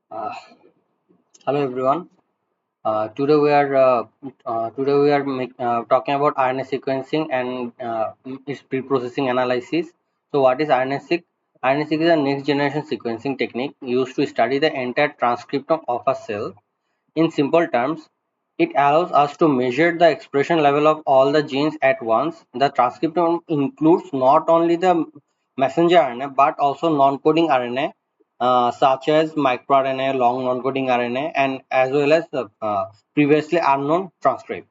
Uh, Hello everyone. Today we are talking about RNA sequencing and its pre-processing analysis. So what is RNA-Seq? RNA-Seq is a next generation sequencing technique used to study the entire transcriptome of a cell. In simple terms, it allows us to measure the expression level of all the genes at once. The transcriptome includes not only the messenger RNA but also non-coding RNA such as microRNA, long non-coding RNA, and as well as previously unknown transcript.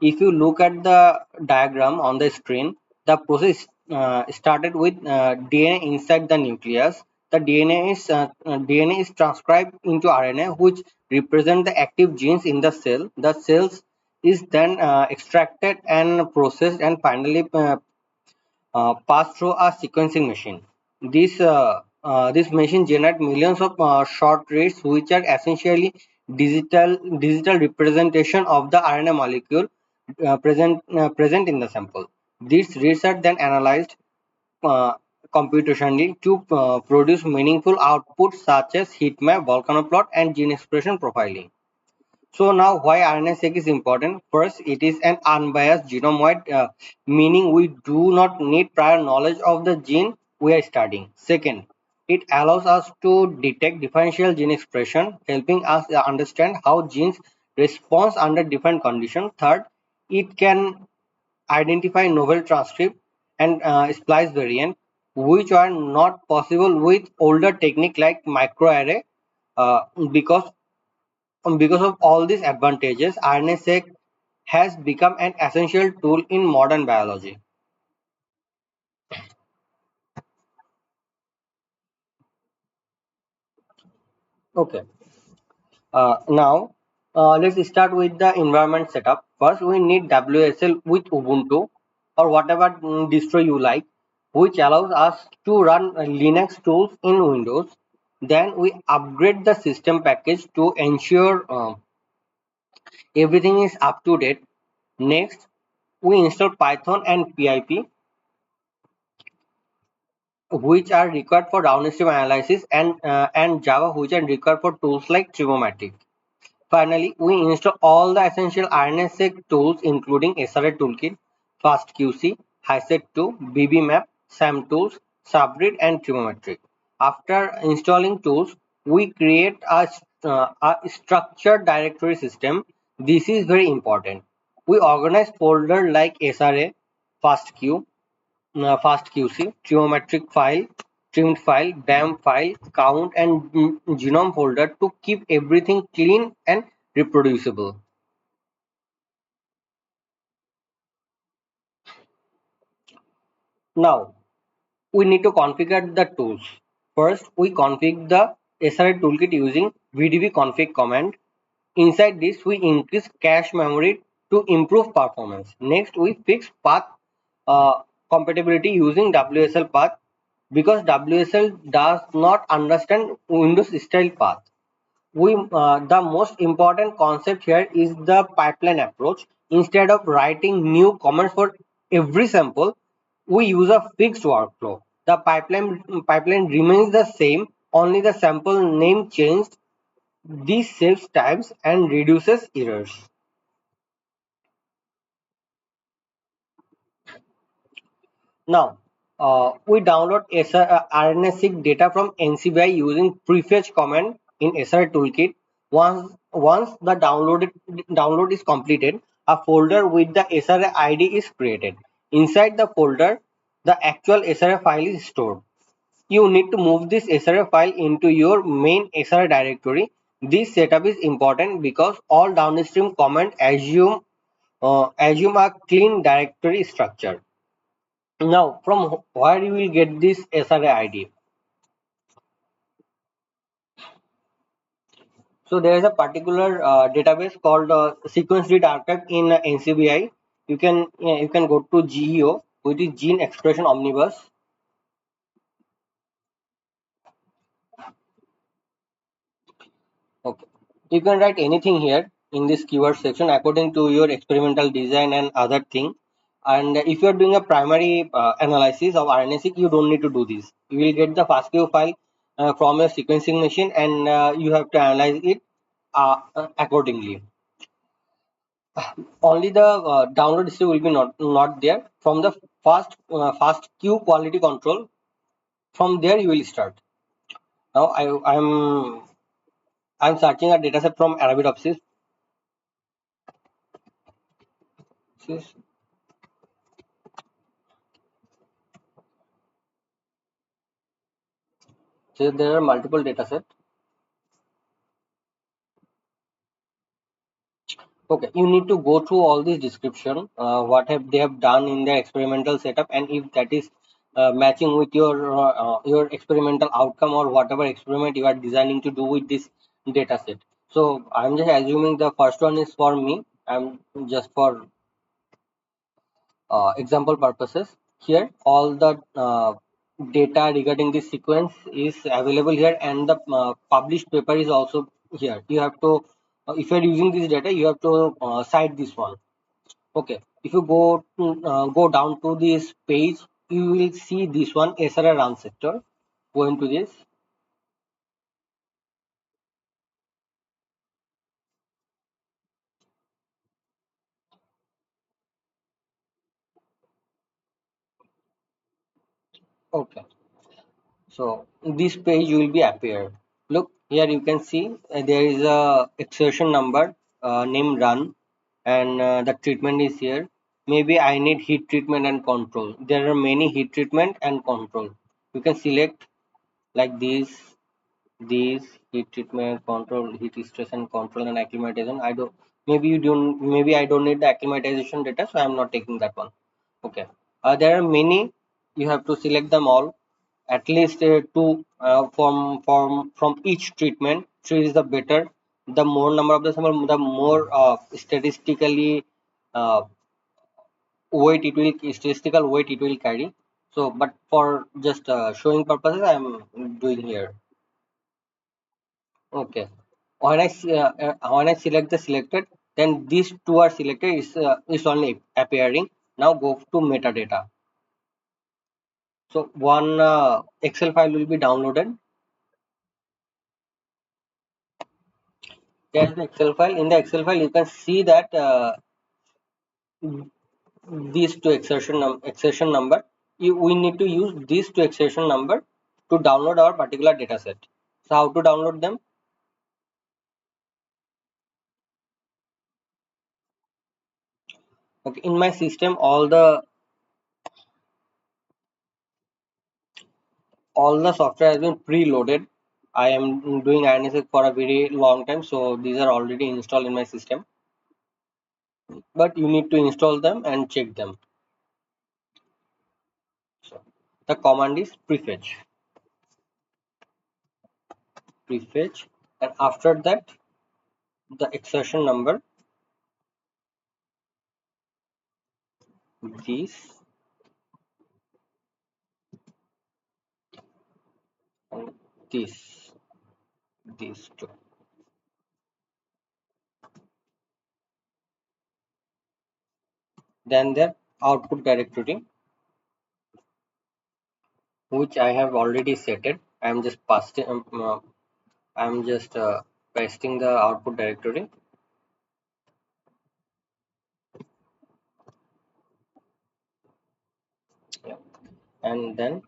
If you look at the diagram on the screen, the process started with DNA inside the nucleus. The DNA is transcribed into RNA, which represent the active genes in the cell. The cells is then extracted and processed and finally passed through a sequencing machine. This machine generates millions of short reads, which are essentially digital representation of the RNA molecule present in the sample. These reads are then analyzed uh, computationally to produce meaningful outputs such as heat map, volcano plot, and gene expression profiling. So now why RNA-seq is important? First, it is an unbiased genome-wide, meaning we do not need prior knowledge of the gene we are studying. Second, it allows us to detect differential gene expression, helping us understand how genes respond under different conditions. Third, it can identify novel transcript and splice variant, which are not possible with older technique like microarray uh, because because of all these advantages, RNA-seq has become an essential tool in modern biology. Okay, now let's start with the environment setup. First, we need WSL with Ubuntu or whatever distro you like, which allows us to run Linux tools in Windows. Then we upgrade the system package to ensure everything is up to date. Next, we install Python and PIP which are required for downstream analysis and Java which are required for tools like Trimmomatic. Finally, we install all the essential RNA-seq tools including SRA Toolkit, FastQC, HiSet2, BBMap, Samtools, Subread and Trimmomatic. After installing tools, we create a structured directory system. This is very important. We organize folder like SRA, FastQ, FastQC, geometric file, trimmed file, BAM file, count, and genome folder to keep everything clean and reproducible. Now, we need to configure the tools. First, we configure the SRA toolkit using vdb config command. Inside this, we increase cache memory to improve performance. Next, we fix path uh, compatibility using WSL path because WSL does not understand Windows style path. The most important concept here is the pipeline approach. Instead of writing new comments for every sample, we use a fixed workflow. The pipeline remains the same, only the sample name changed. This saves times and reduces errors. Now, we download RNA-seq data from NCBI using prefetch command in SR toolkit. Once the download is completed, a folder with the SRA ID is created. Inside the folder, the actual SRA file is stored. You need to move this SRA file into your main SRA directory. This setup is important because all downstream commands assume a clean directory structure. Now, from where you will get this SRA ID? So there is a particular database called Sequence Read Archive in NCBI. You can go to GEO, which is Gene Expression Omnibus. Okay, you can write anything here in this keyword section according to your experimental design and other thing. And if you are doing a primary analysis of RNA-seq, you don't need to do this. You will get the FastQ file from your sequencing machine, and you have to analyze it accordingly. Only the download history will be not there. From the fast Q quality control, from there you will start. Now I'm searching a dataset from Arabidopsis. So there are multiple datasets. Okay, you need to go through all this description, what have they have done in their experimental setup, and if that is matching with your experimental outcome or whatever experiment you are designing to do with this data set. So I'm just assuming the first one is for me. I'm just for example purposes. Here, all the data regarding this sequence is available here, and the published paper is also here. You have to, if you are using this data, you have to cite this one. Okay, if you go down to this page, you will see this one SRA run sector. Go into this. Okay, so this page will be appear. Look here, you can see there is a exertion number name run, and the treatment is here. Maybe I need heat treatment and control. There are many heat treatment and control. You can select like these heat treatment, control, heat stress and control, and acclimatization. I don't, maybe you don't, maybe I don't need the acclimatization data, so I'm not taking that one. Okay, there are many. You have to select them all, at least two from each treatment. Three is the better. The more number of the sample, the more statistically uh, weight it will, statistical weight it will carry. So but for just showing purposes, I'm doing here. Okay, when when I select the selected, then these two are selected, is only appearing. Now go to metadata. So one Excel file will be downloaded. There's the Excel file. In the Excel file, you can see that these two exertion number. We need to use these two exertion number to download our particular data set. So how to download them? Okay, in my system, all the software has been preloaded. I am doing RNA-Seq for a very long time, so these are already installed in my system. But you need to install them and check them. So the command is prefetch, and after that the exertion number, this and this, these two. Then the output directory, which I have already set it. I'm just pasting. I'm just pasting the output directory. Yeah. And then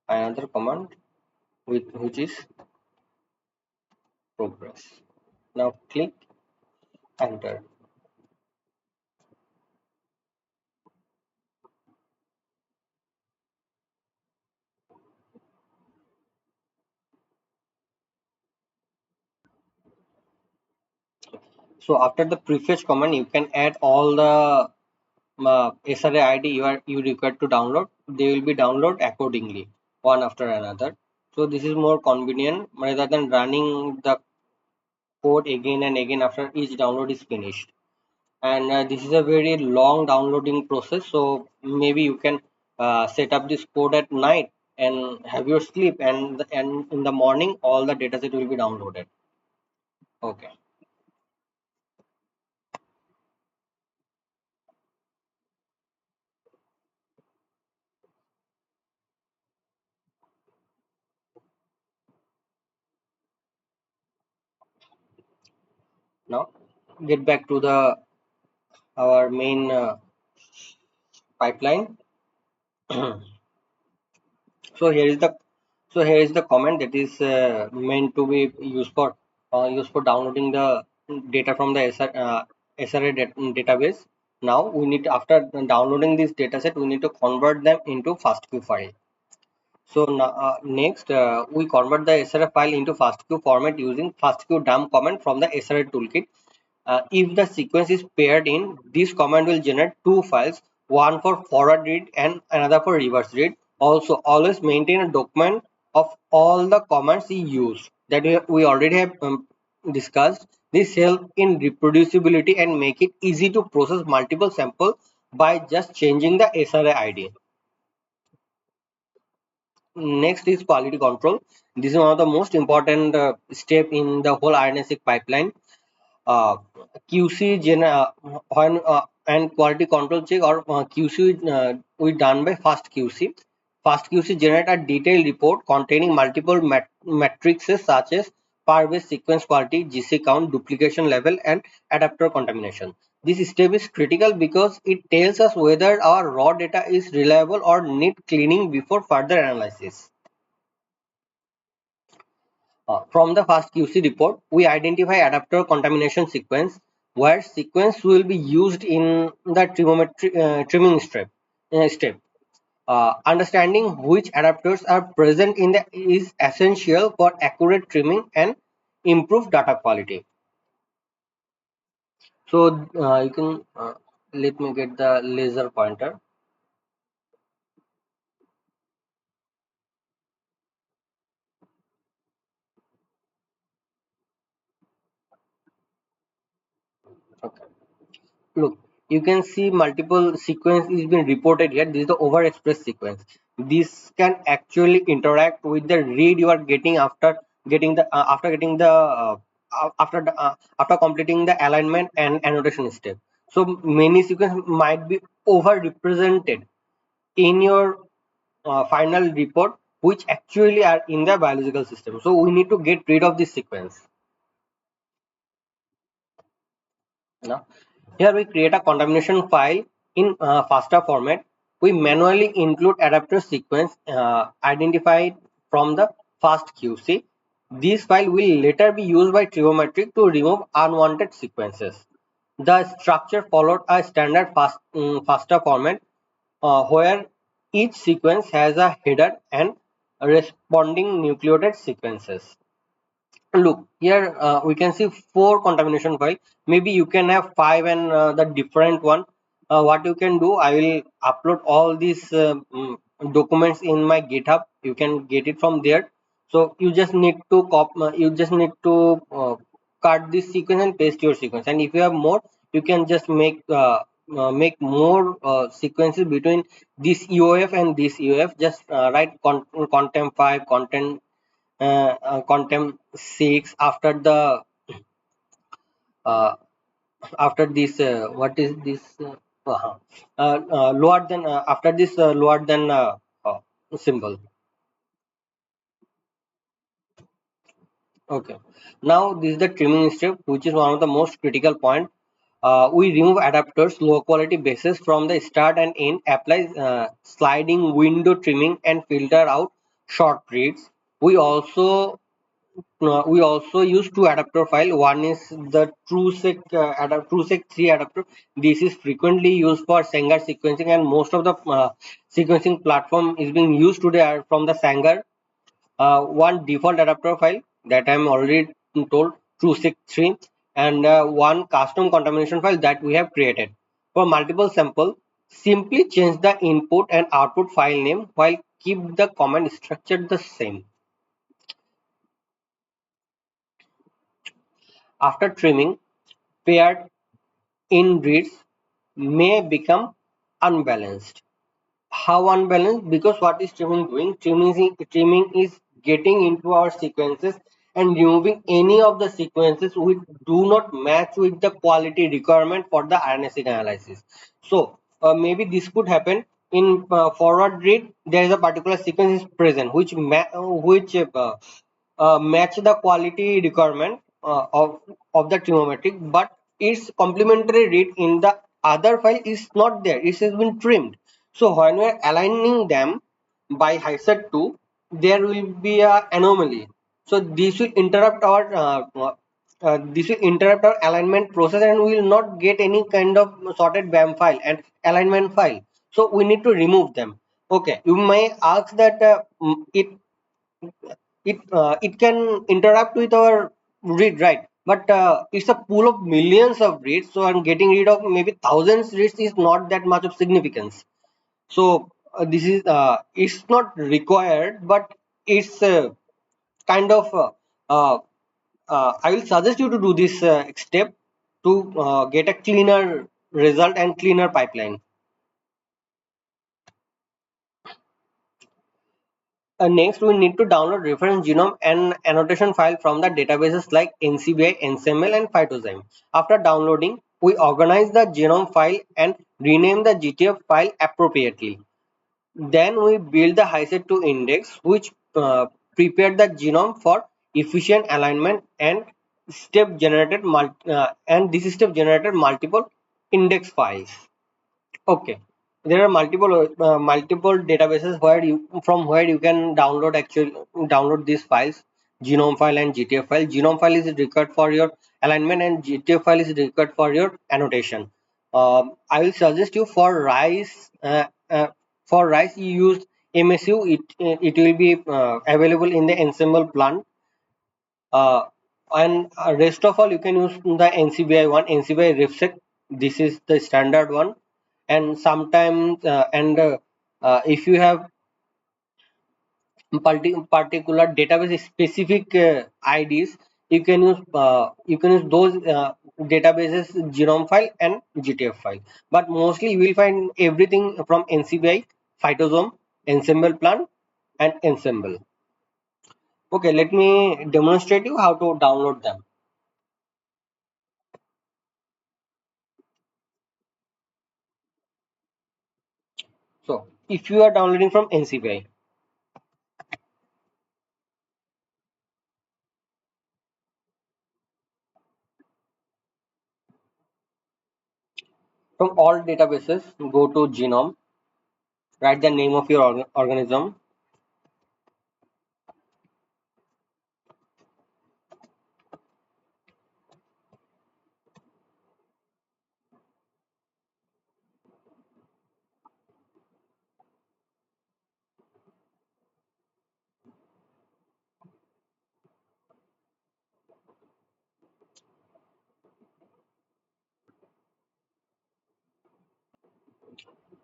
another command which is progress. Now click enter. So after the prefetch command, you can add all the SRA ID you require to download. They will be download accordingly, one after another. So this is more convenient rather than running the code again and again after each download is finished. And this is a very long downloading process. So maybe you can set up this code at night and have your sleep, and in the morning all the dataset will be downloaded. Okay. Now get back to the our main pipeline. so here is the here is the comment that is meant to be used for downloading the data from the SRA database. Now we need to, after downloading this dataset, we need to convert them into FastQ file. So now, next we convert the SRA file into FastQ format using FastQ dump command from the SRA toolkit. If the sequence is paired in, this command will generate two files, one for forward read and another for reverse read. Also, always maintain a document of all the commands you use that we already have discussed. This helps in reproducibility and make it easy to process multiple samples by just changing the SRA ID. Next is quality control. This is one of the most important step in the whole RNA-Seq pipeline. uh, QC when and quality control check or QC we done by FastQC. FastQC generate a detailed report containing multiple matrices such as par base sequence quality, GC count, duplication level, and adapter contamination. This step is critical because it tells us whether our raw data is reliable or need cleaning before further analysis. From the FastQC report, we identify adapter contamination sequence where sequence will be used in the trimming step. Understanding which adapters are present in the is essential for accurate trimming and improved data quality. So you can let me get the laser pointer. Okay. Look, you can see multiple sequence is being reported here. This is the overexpressed sequence. This can actually interact with the read you are getting after completing the alignment and annotation step. So many sequence might be over represented in your final report, which actually are in the biological system. So we need to get rid of this sequence. Now, here we create a contamination file in FASTA format. We manually include adapter sequence identified from the FastQC. This file will later be used by Trimmomatic to remove unwanted sequences. The structure followed a standard FASTA format where each sequence has a header and responding nucleotide sequences. Look here, we can see four contamination file. Maybe you can have five and the different one. What you can do, I will upload all these documents in my GitHub. You can get it from there. So you just need to cut this sequence and paste your sequence. And if you have more, you can just make more sequences between this EOF and this EOF. Just write content 5, content 6 uh, after this what is this lower than after this lower than symbol. Okay, now this is the trimming step, which is one of the most critical point. We remove adapters low quality bases from the start and end, apply sliding window trimming and filter out short reads. We also use two adapter file. One is the TrueSeq 3 adapter. This is frequently used for Sanger sequencing, and most of the sequencing platform is being used today are from the Sanger. One default adapter file that I'm already told, TrueSeq 3, and one custom contamination file that we have created. For multiple sample, simply change the input and output file name while keep the command structure the same. After trimming, paired in reads may become unbalanced. How unbalanced? Because what is trimming doing? Trimming is getting into our sequences and removing any of the sequences which do not match with the quality requirement for the RNA-seq analysis. So maybe this could happen in forward read. There is a particular sequence is present which match the quality requirement of of the Trimmomatic, but its complementary read in the other file is not there. It has been trimmed. So when we are aligning them by HiSet 2, there will be a anomaly. So this will interrupt our alignment process, and we will not get any kind of sorted BAM file and alignment file. So we need to remove them. Okay, you may ask that it can interact with our read, right? But it's a pool of millions of reads, so I'm getting rid of maybe thousands reads is not that much of significance. So this is it's not required, but it's kind of I will suggest you to do this step to get a cleaner result and cleaner pipeline. Next, we need to download reference genome and annotation file from the databases like NCBI, NCML, and Phytozyme. After downloading, we organize the genome file and rename the GTF file appropriately. Then we build the HiSet2 index, which prepare the genome for efficient alignment, and this step generated multiple index files. Okay, there are multiple databases where you can download these files, genome file and GTF file. Genome file is required for your alignment, and GTF file is required for your annotation. I will suggest you for rice you use MSU. It will be available in the ensemble plant. Uh, and rest of all you can use the NCBI one, NCBI RefSec. This is the standard one. And sometimes if you have particular database specific IDs, you can use those databases genome file and GTF file. But mostly you will find everything from NCBI, Phytosome, Ensemble Plant, and Ensemble. Okay, let me demonstrate you how to download them. So if you are downloading from NCBI, from all databases, go to Genome, write the name of your organism.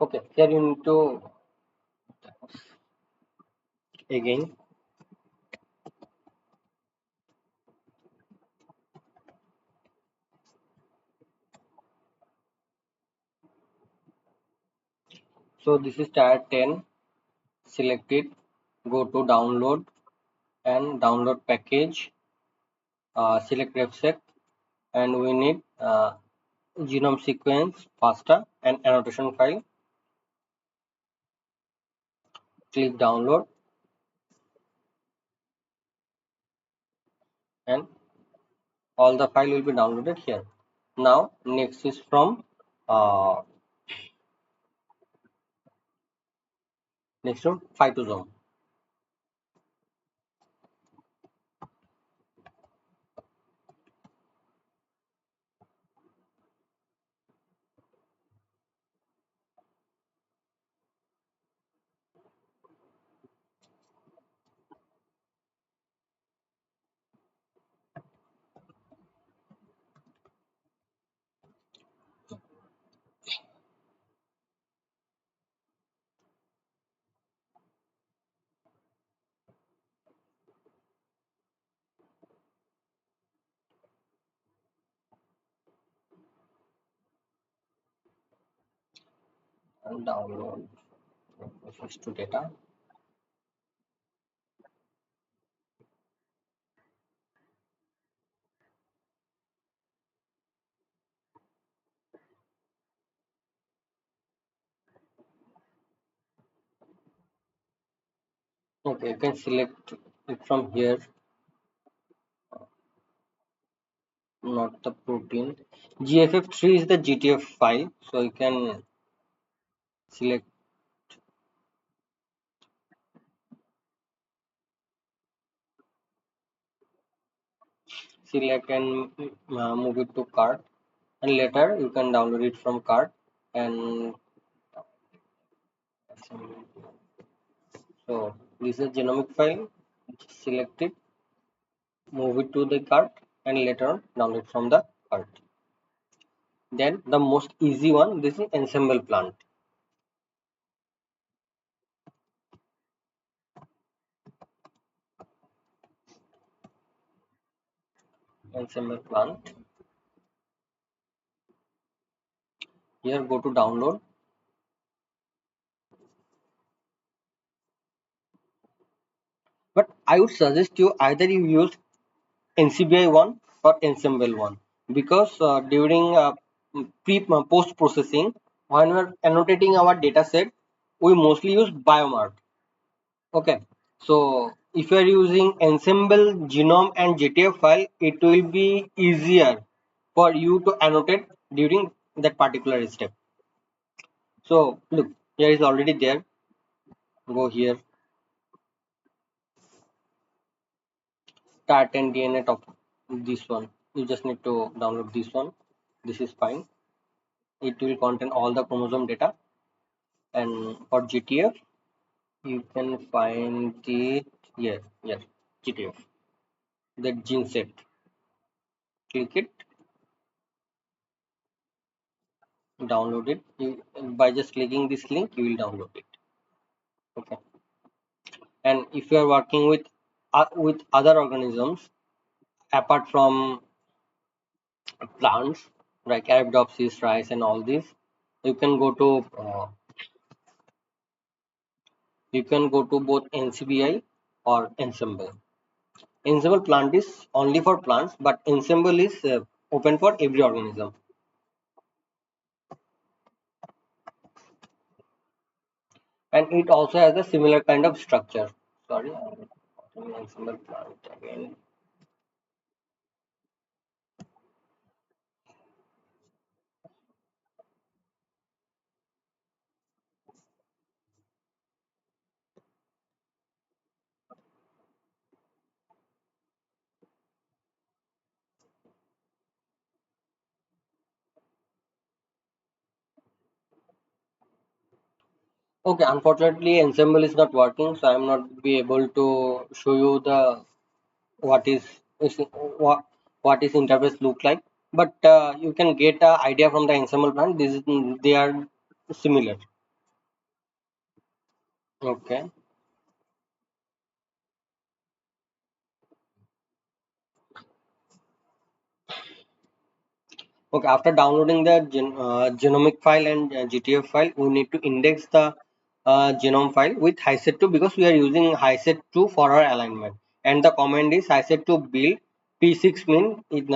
Okay, here you need to again. So this is tier 10. Select it. Go to download and download package. Select RefSec, and we need genome sequence, FASTA, and annotation file. Click download, and all the file will be downloaded here. Now next is from uh, Phytosome. And download first to data. Okay, you can select it from here. not the protein. GFF3 is the GTF file, so you can select and move it to cart, and later you can download it from cart. And so this is genomic file. Select it, move it to the cart, and later on download from the cart. Then the most easy one, this is ensemble plant. Ensemble plant. Here go to download. But I would suggest you either you use NCBI one or ensemble one, because during pre post processing, when we are annotating our data set, we mostly use biomark. Okay, so if you are using ensemble, genome, and GTF file, it will be easier for you to annotate during that particular step. So look, here is already there. Go here, start and DNA top. This one, you just need to download this one. This is fine. It will contain all the chromosome data. And for GTF, you can find it here. Yes, GTF, the gene set. Click it, download it. By just clicking this link, you will download it. Okay. And if you are working with other organisms apart from plants like Arabidopsis, rice, and all these, you can go to both NCBI or ensemble. Ensemble plant is only for plants, but ensemble is open for every organism. And it also has a similar kind of structure. Sorry, I'm ensemble plant again. Okay, unfortunately, ensemble is not working, so I'm not be able to show you the what is what what is interface look like. But you can get an idea from the ensemble plant. They are similar. Okay. Okay, after downloading the genomic file and GTF file, we need to index the genome file with HiSet2, because we are using HiSet2 for our alignment. And the command is HiSet2 build P6 min. In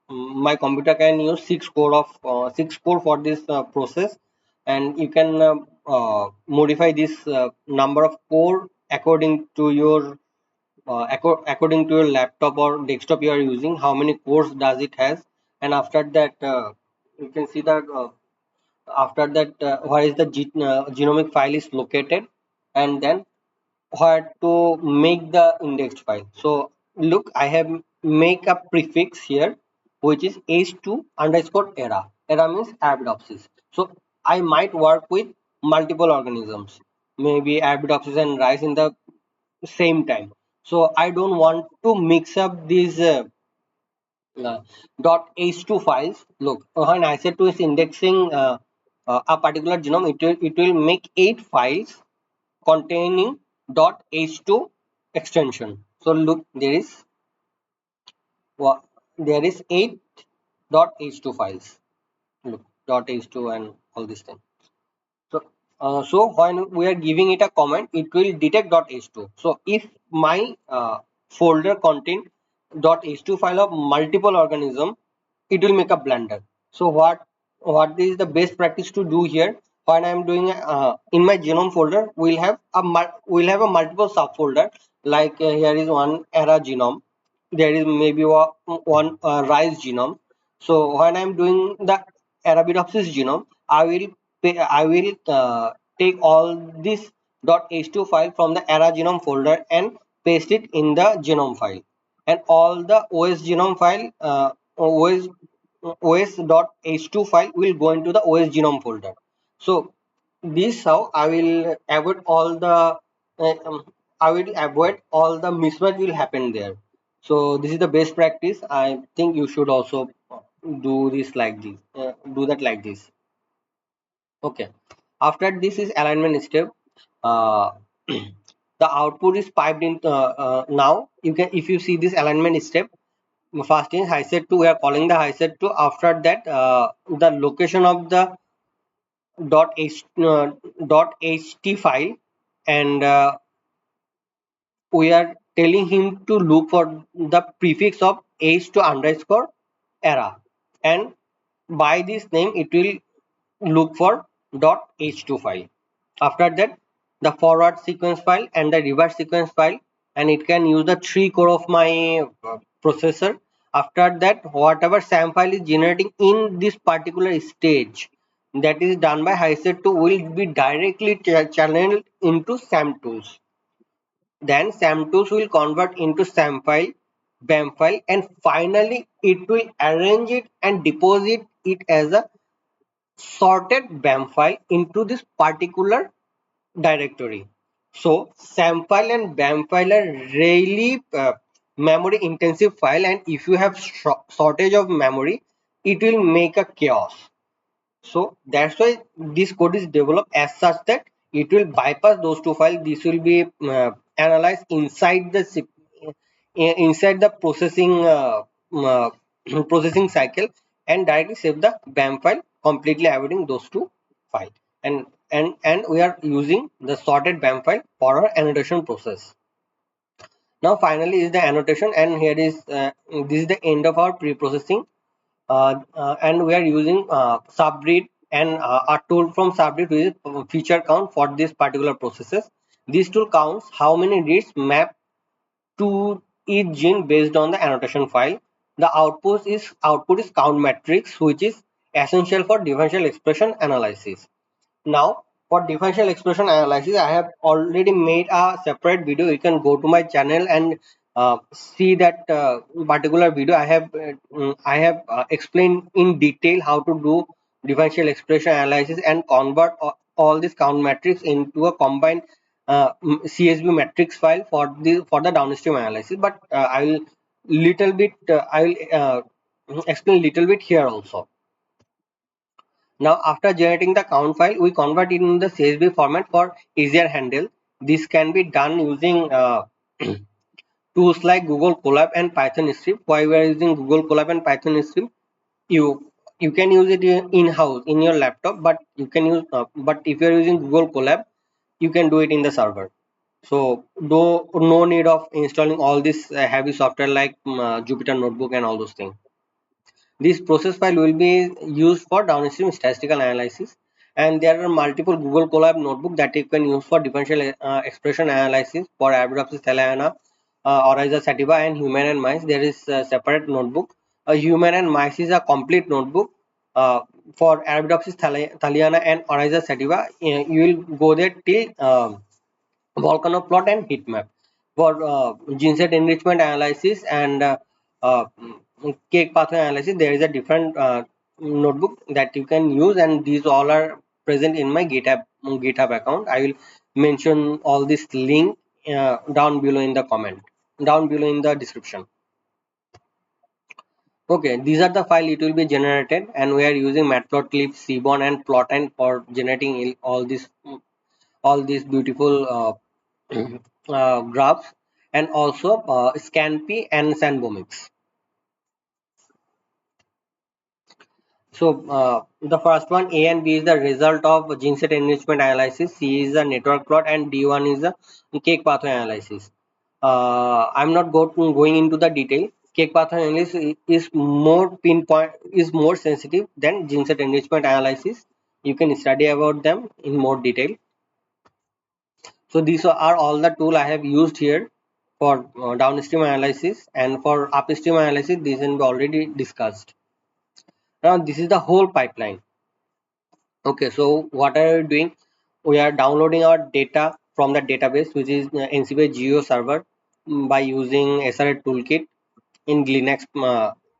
my computer can use 6 core for this process, and you can modify this number of core according to your according to your laptop or desktop you are using, how many cores does it has. And after that you can see that after that where is the genomic file is located, and then where to make the indexed file. So look, I have make a prefix here which is h2 underscore era means Arabidopsis. So I might work with multiple organisms, maybe Arabidopsis and rice in the same time. So I don't want to mix up these uh, .h2 files. Look, when I said to is indexing a particular genome, it will make 8 files containing .h2 extension. So look, there is 8 .h2 files. Look, .h2 and all these things. So when we are giving it a comment, it will detect .h2. So if my folder contain .h2 file of multiple organism, it will make a blunder. So what is the best practice to do here? When I am doing in my genome folder, we'll have a multiple subfolder. Like here is one era genome. there is maybe one rice genome. So when I'm doing the Arabidopsis genome, I will take all this .h2 file from the Ara genome folder and paste it in the genome file, and all the OS genome file os.h2 file will go into the OS genome folder. So this how I will avoid all the I will avoid all the mismatch will happen there. So this is the best practice. I think you should also do this like this. Do that like this. Okay. After this is alignment step. Uh, the output is piped in. Now you can, if you see this alignment step, first in high set 2 we are calling the high set 2. After that the location of the dot h dot ht file, and we are telling him to look for the prefix of h to underscore era, and by this name it will look for .h2 file. After that, the forward sequence file and the reverse sequence file, and it can use the 3 core of my processor. After that, whatever SAM file is generating in this particular stage, that is done by HiSet2 will be directly channeled into Samtools. Then Samtools will convert into SAM file, BAM file, and finally it will arrange it and deposit it as a sorted BAM file into this particular directory. So SAM file and BAM file are really memory intensive file, and if you have shortage of memory, it will make a chaos. So that's why this code is developed as such that it will bypass those two files. This will be analyzed inside the inside the processing processing cycle, and directly save the BAM file, completely avoiding those two files. And we are using the sorted BAM file for our annotation process. Now finally is the annotation, and here is this is the end of our pre-processing. And we are using subread and a tool from subread, which is feature count for this particular processes. This tool counts how many reads map to each gene based on the annotation file. The output is count matrix, which is essential for differential expression analysis. Now, for differential expression analysis, I have already made a separate video. You can go to my channel and see that particular video. I have explained in detail how to do differential expression analysis and convert all these count matrix into a combined CSV matrix file for the downstream analysis. But I will explain little bit here also. Now, after generating the count file, we convert it in the CSV format for easier handle. This can be done using tools like Google Colab and Python script. Why we are using Google Colab and Python script? You can use it in house in your laptop, but you can use but if you are using Google Colab, you can do it in the server. So though no need of installing all this heavy software like Jupyter Notebook and all those things. This process file will be used for downstream statistical analysis, and there are multiple Google Colab notebook that you can use for differential expression analysis for Arabidopsis thaliana, Oryza sativa, and human and mice. There is a separate notebook. Human and mice is a complete notebook. For Arabidopsis thaliana and Oryza sativa, you will go there till volcano plot and heat map. For gene set enrichment analysis and cake pathway analysis, there is a different notebook that you can use, and these all are present in my GitHub account. I will mention all this link down below in the comment, down below in the description. Okay, these are the file it will be generated, and we are using matplotlib, seaborn, and plotend for generating all these beautiful graphs, and also scanpy and sandbomics. So the first one, A and B, is the result of gene set enrichment analysis, C is the network plot, and D1 is the cake pathway analysis. I'm not going into the detail. Cake pathway analysis is more pinpoint, is more sensitive than gene set enrichment analysis. You can study about them in more detail. So these are all the tool I have used here. for downstream analysis, and for upstream analysis this will be already discussed. Now this is the whole pipeline. Okay, so what are we doing? We are downloading our data from the database, which is NCBI Geo server, by using SRA toolkit in Linux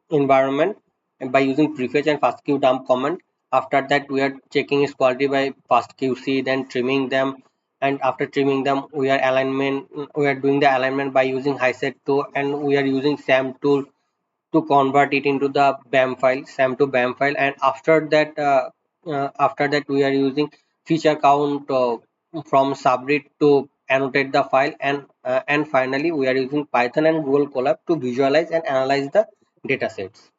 environment, and by using prefetch and fastq dump command. After that, we are checking its quality by fastqc, then trimming them, and after trimming them, we are alignment. We are doing the alignment by using hiset tool, and we are using Samtool to convert it into the BAM file, SAM to BAM file, and after that we are using feature count from subread to annotate the file, and finally we are using Python and Google Colab to visualize and analyze the data sets.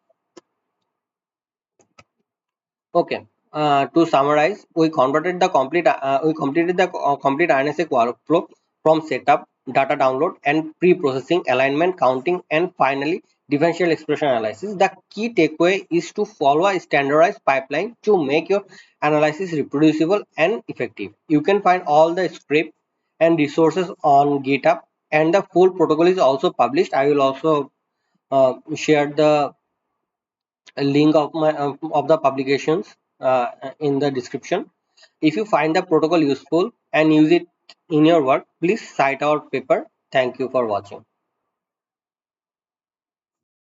Okay. To summarize, we completed the complete RNA-Seq workflow from setup, data download, and pre-processing, alignment, counting, and finally differential expression analysis. The key takeaway is to follow a standardized pipeline to make your analysis reproducible and effective. You can find all the script and resources on GitHub, and the full protocol is also published. I will also share the a link of my of the publications in the description. If you find the protocol useful and use it in your work, please cite our paper. Thank you for watching.